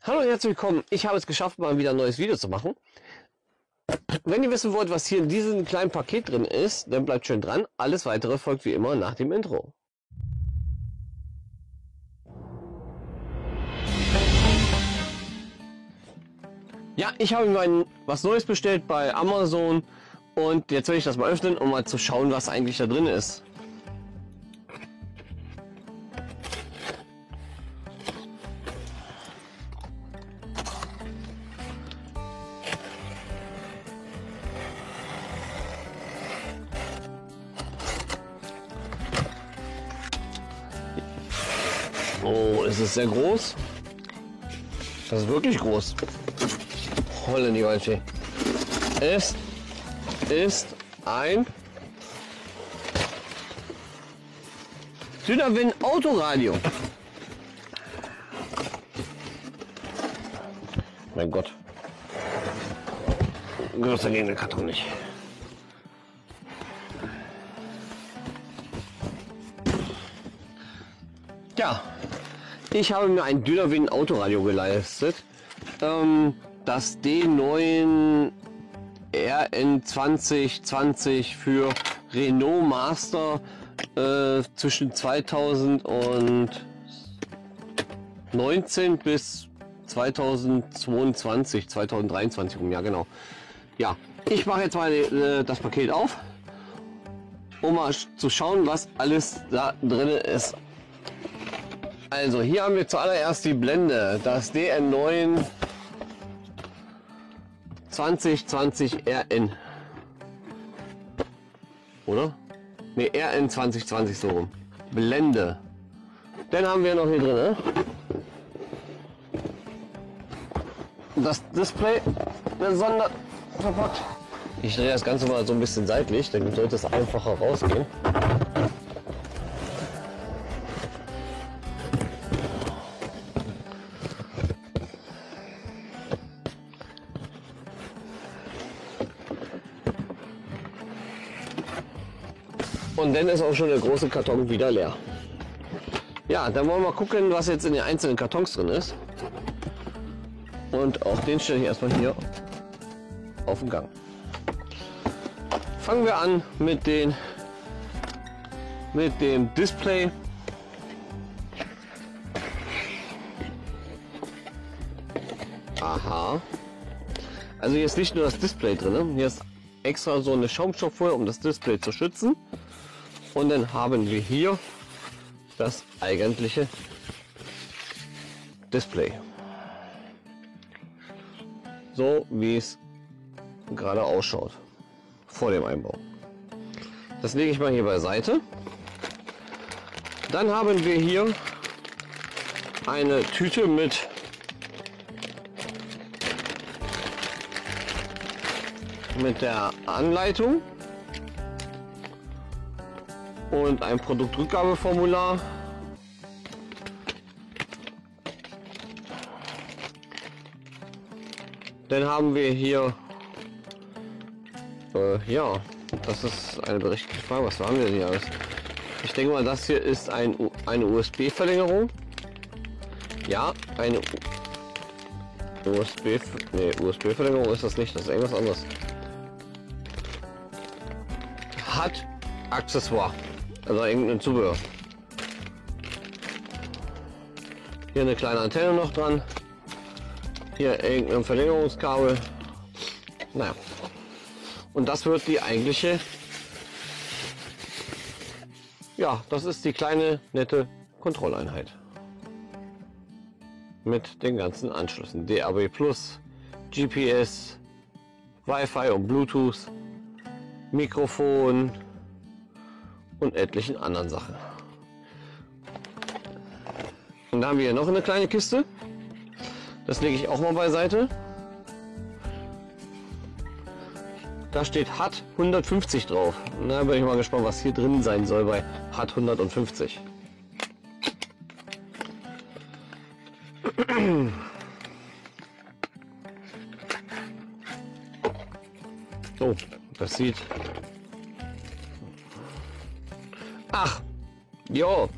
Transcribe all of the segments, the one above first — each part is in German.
Hallo und herzlich willkommen. Ich habe es geschafft, mal wieder ein neues Video zu machen. Wenn ihr wissen wollt, was hier in diesem kleinen Paket drin ist, dann bleibt schön dran. Alles weitere folgt wie immer nach dem Intro. Ja, ich habe mir was Neues bestellt bei Amazon und jetzt will ich das mal öffnen, um mal zu schauen, was eigentlich da drin ist. Oh, es ist sehr groß. Das ist wirklich groß. Holle die Waldfee. Es ist ein Dynawin Autoradio. Mein Gott. Größer gegen den Karton nicht. Ja, ich habe mir ein Dynawin Autoradio geleistet. Das D9 RN 2020 für Renault Master zwischen 2019 bis 2022, 2023 rum, ja genau. Ja, ich mache jetzt mal das Paket auf, um mal zu schauen, was alles da drin ist. Also hier haben wir zuallererst die Blende, das DN9 2020 RN. Oder? Ne, RN 2020 so rum. Blende. Dann haben wir noch hier drin, ne? Das Display gesondert verpackt. Ich drehe das Ganze mal so ein bisschen seitlich, dann sollte es einfacher rausgehen. Und dann ist auch schon der große Karton wieder leer. Ja, dann wollen wir mal gucken, was jetzt in den einzelnen Kartons drin ist. Und auch den stelle ich erstmal hier auf den Gang. Fangen wir an mit dem Display. Aha. Also hier ist nicht nur das Display drin, hier ist extra so eine Schaumstofffolie, um das Display zu schützen. Und dann haben wir hier das eigentliche Display. So wie es gerade ausschaut vor dem Einbau. Das lege ich mal hier beiseite. Dann haben wir hier eine Tüte mit der Anleitung und ein Produktrückgabeformular. Dann haben wir hier, ja, das ist eine berechtigte Frage. Was haben wir denn hier alles? Ich denke mal, das hier ist eine USB-Verlängerung. Ja, eine USB-Verlängerung ist das nicht, das ist irgendwas anderes. Hat Accessoire, also irgendein Zubehör. Hier eine kleine Antenne noch dran. Hier irgendein Verlängerungskabel. Naja. Und das wird die eigentliche. Ja, das ist die kleine nette Kontrolleinheit. Mit den ganzen Anschlüssen. DAB+, GPS, Wi-Fi und Bluetooth, Mikrofon und etlichen anderen Sachen. Und da haben wir hier noch eine kleine Kiste. Das lege ich auch mal beiseite. Da steht HAT 150 drauf. Na, bin ich mal gespannt, was hier drin sein soll bei HAT 150. Oh, das sieht... Ach, jo.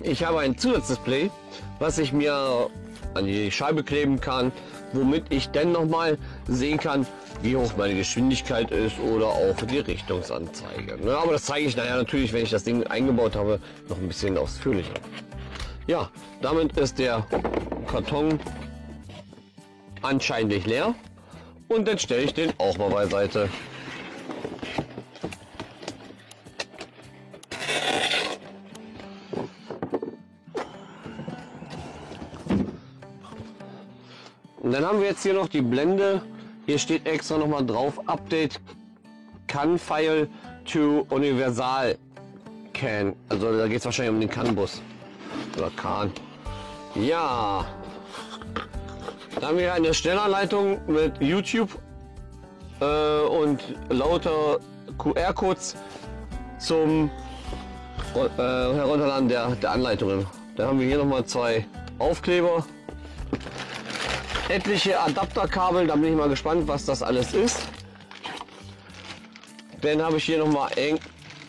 Ich habe ein Zusatzdisplay, was ich mir an die Scheibe kleben kann, womit ich dann nochmal sehen kann, wie hoch meine Geschwindigkeit ist oder auch die Richtungsanzeige. Ne, aber das zeige ich nachher natürlich, wenn ich das Ding eingebaut habe, noch ein bisschen ausführlicher. Ja, damit ist der Karton anscheinend leer und dann stelle ich den auch mal beiseite. Und dann haben wir jetzt hier noch die Blende. Hier steht extra noch mal drauf: Update CAN-File to Universal CAN. Also da geht es wahrscheinlich um den CAN-Bus oder CAN. Ja, da haben wir eine Schnellanleitung mit YouTube und lauter QR-Codes zum Herunterladen der Anleitungen. Dann haben wir hier noch mal 2 Aufkleber. Etliche Adapterkabel, da bin ich mal gespannt, was das alles ist. Dann habe ich hier noch mal eng.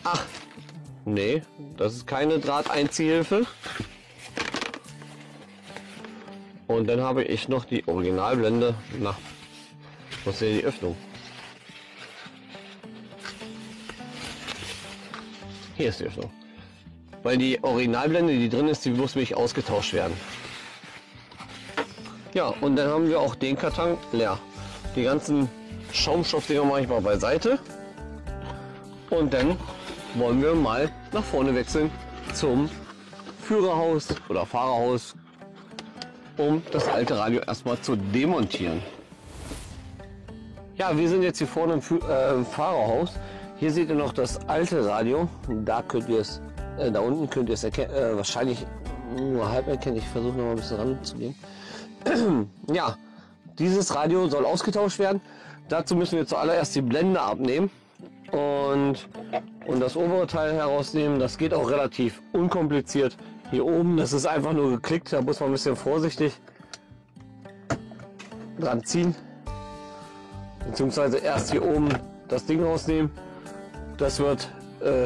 Ach, nee, das ist keine Drahteinziehhilfe. Und dann habe ich noch die Originalblende. Na, wo ist hier die Öffnung? Hier ist die Öffnung. Weil die Originalblende, die drin ist, die muss nämlich ausgetauscht werden. Ja, und dann haben wir auch den Karton leer. Die ganzen Schaumstoffdinger mache ich mal beiseite. Und dann wollen wir mal nach vorne wechseln zum Führerhaus oder Fahrerhaus, um das alte Radio erstmal zu demontieren. Ja, wir sind jetzt hier vorne im Fahrerhaus. Hier seht ihr noch das alte Radio. Da könnt ihr es, da unten könnt ihr es erkennen, wahrscheinlich nur halb erkennen. Ich versuche noch mal ein bisschen ranzugehen. Ja, dieses Radio soll ausgetauscht werden. Dazu müssen wir zuallererst die Blende abnehmen und das obere Teil herausnehmen. Das geht auch relativ unkompliziert. Hier oben, das ist einfach nur geklickt, da muss man ein bisschen vorsichtig dran ziehen. Beziehungsweise erst hier oben das Ding rausnehmen. Das wird,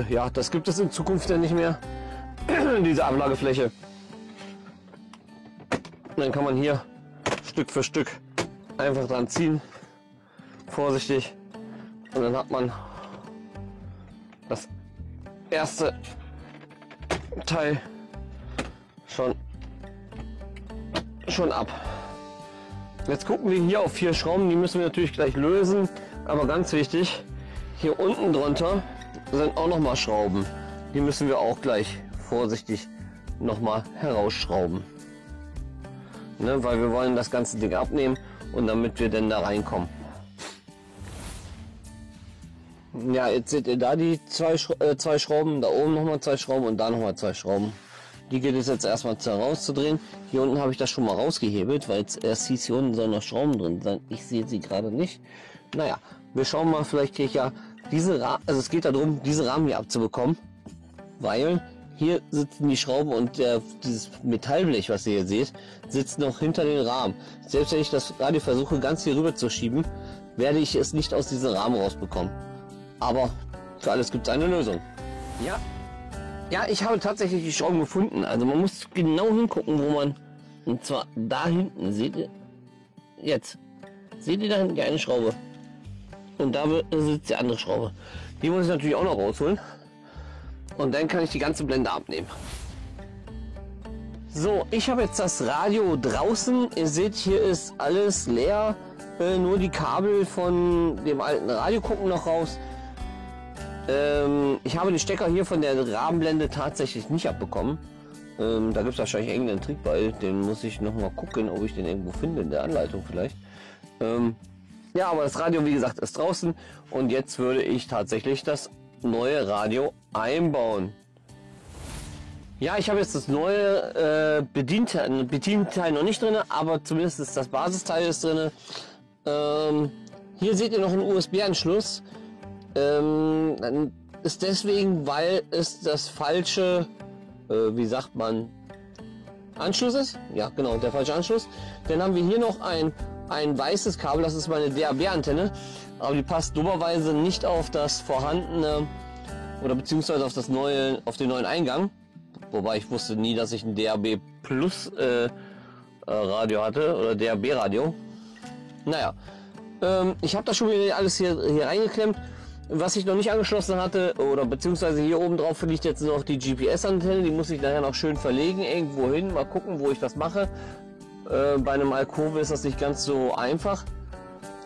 ja, das gibt es in Zukunft ja nicht mehr, diese Ablagefläche. Und dann kann man hier Stück für Stück einfach dran ziehen, vorsichtig, und dann hat man das erste Teil schon ab. Jetzt gucken wir hier auf 4 Schrauben, die müssen wir natürlich gleich lösen, aber ganz wichtig, hier unten drunter sind auch noch mal Schrauben, die müssen wir auch gleich vorsichtig noch mal herausschrauben. Ne, weil wir wollen das ganze Ding abnehmen und damit wir denn da reinkommen. Ja, jetzt seht ihr da die 2 Schrauben, da oben nochmal 2 Schrauben und da nochmal 2 Schrauben. Die geht es jetzt erstmal herauszudrehen. Hier unten habe ich das schon mal rausgehebelt, weil es erst hieß, hier unten sollen noch Schrauben drin sein. Ich sehe sie gerade nicht. Naja, wir schauen mal, vielleicht kriege ich ja diese Rahmen, also es geht darum, diese Rahmen hier abzubekommen, weil hier sitzen die Schrauben und dieses Metallblech, was ihr hier seht, sitzt noch hinter den Rahmen. Selbst wenn ich das Radio versuche, ganz hier rüber zu schieben, werde ich es nicht aus diesem Rahmen rausbekommen. Aber für alles gibt es eine Lösung. Ja, ich habe tatsächlich die Schrauben gefunden. Also man muss genau hingucken, wo man, und zwar da hinten, seht ihr, jetzt, seht ihr da hinten die eine Schraube? Und da sitzt die andere Schraube. Die muss ich natürlich auch noch rausholen. Und dann kann ich die ganze Blende abnehmen. So, ich habe jetzt das Radio draußen. Ihr seht, hier ist alles leer. Nur die Kabel von dem alten Radio gucken noch raus. Ich habe die Stecker hier von der Rahmenblende tatsächlich nicht abbekommen. Da gibt es wahrscheinlich irgendeinen Trick bei. Den muss ich noch mal gucken, ob ich den irgendwo finde, in der Anleitung vielleicht. Ja, aber das Radio, wie gesagt, ist draußen. Und jetzt würde ich tatsächlich das neue Radio einbauen. Ja, ich habe jetzt das neue Bedienteil noch nicht drin, aber zumindest ist das Basisteil ist drin. Hier seht ihr noch einen USB-Anschluss. Ist deswegen, weil es das falsche, wie sagt man, Anschluss ist. Ja, genau, der falsche Anschluss. Dann haben wir hier noch ein weißes Kabel, das ist meine DAB-Antenne, aber die passt dummerweise nicht auf das vorhandene oder beziehungsweise auf den neuen Eingang. Wobei ich wusste nie, dass ich ein DAB Plus Radio hatte oder DAB-Radio. Naja, ich habe das schon wieder alles hier reingeklemmt. Was ich noch nicht angeschlossen hatte, oder beziehungsweise hier oben drauf liegt jetzt noch die GPS-Antenne, die muss ich nachher noch schön verlegen, irgendwo hin, mal gucken, wo ich das mache. Bei einem Alkoven ist das nicht ganz so einfach,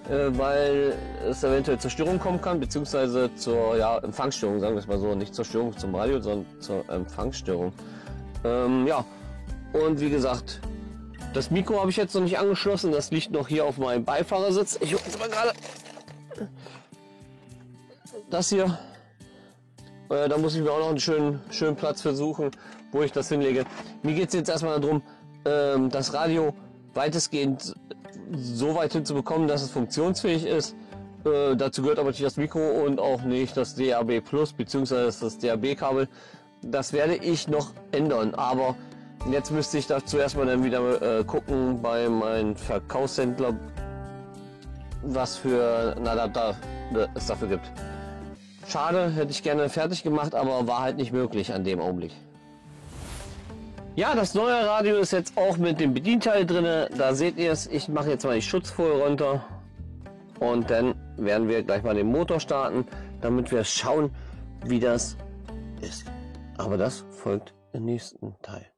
weil es eventuell zur Störung kommen kann, beziehungsweise zur Empfangsstörung, sagen wir es mal so, nicht zur Störung zum Radio, sondern zur Empfangsstörung. Ja, und wie gesagt, das Mikro habe ich jetzt noch nicht angeschlossen, das liegt noch hier auf meinem Beifahrersitz. Ich hole jetzt mal gerade das hier. Da muss ich mir auch noch einen schönen Platz versuchen, wo ich das hinlege. Mir geht es jetzt erstmal darum, das Radio weitestgehend so weit hinzubekommen, dass es funktionsfähig ist. Dazu gehört aber nicht das Mikro und auch nicht das DAB Plus bzw. das DAB-Kabel. Das werde ich noch ändern, aber jetzt müsste ich dazu erstmal dann wieder gucken bei meinem Verkaufshändler, was für einen Adapter es dafür gibt. Schade, hätte ich gerne fertig gemacht, aber war halt nicht möglich an dem Augenblick. Ja, das neue Radio ist jetzt auch mit dem Bedienteil drin. Da seht ihr es. Ich mache jetzt mal die Schutzfolie runter und dann werden wir gleich mal den Motor starten, damit wir schauen, wie das ist. Aber das folgt im nächsten Teil.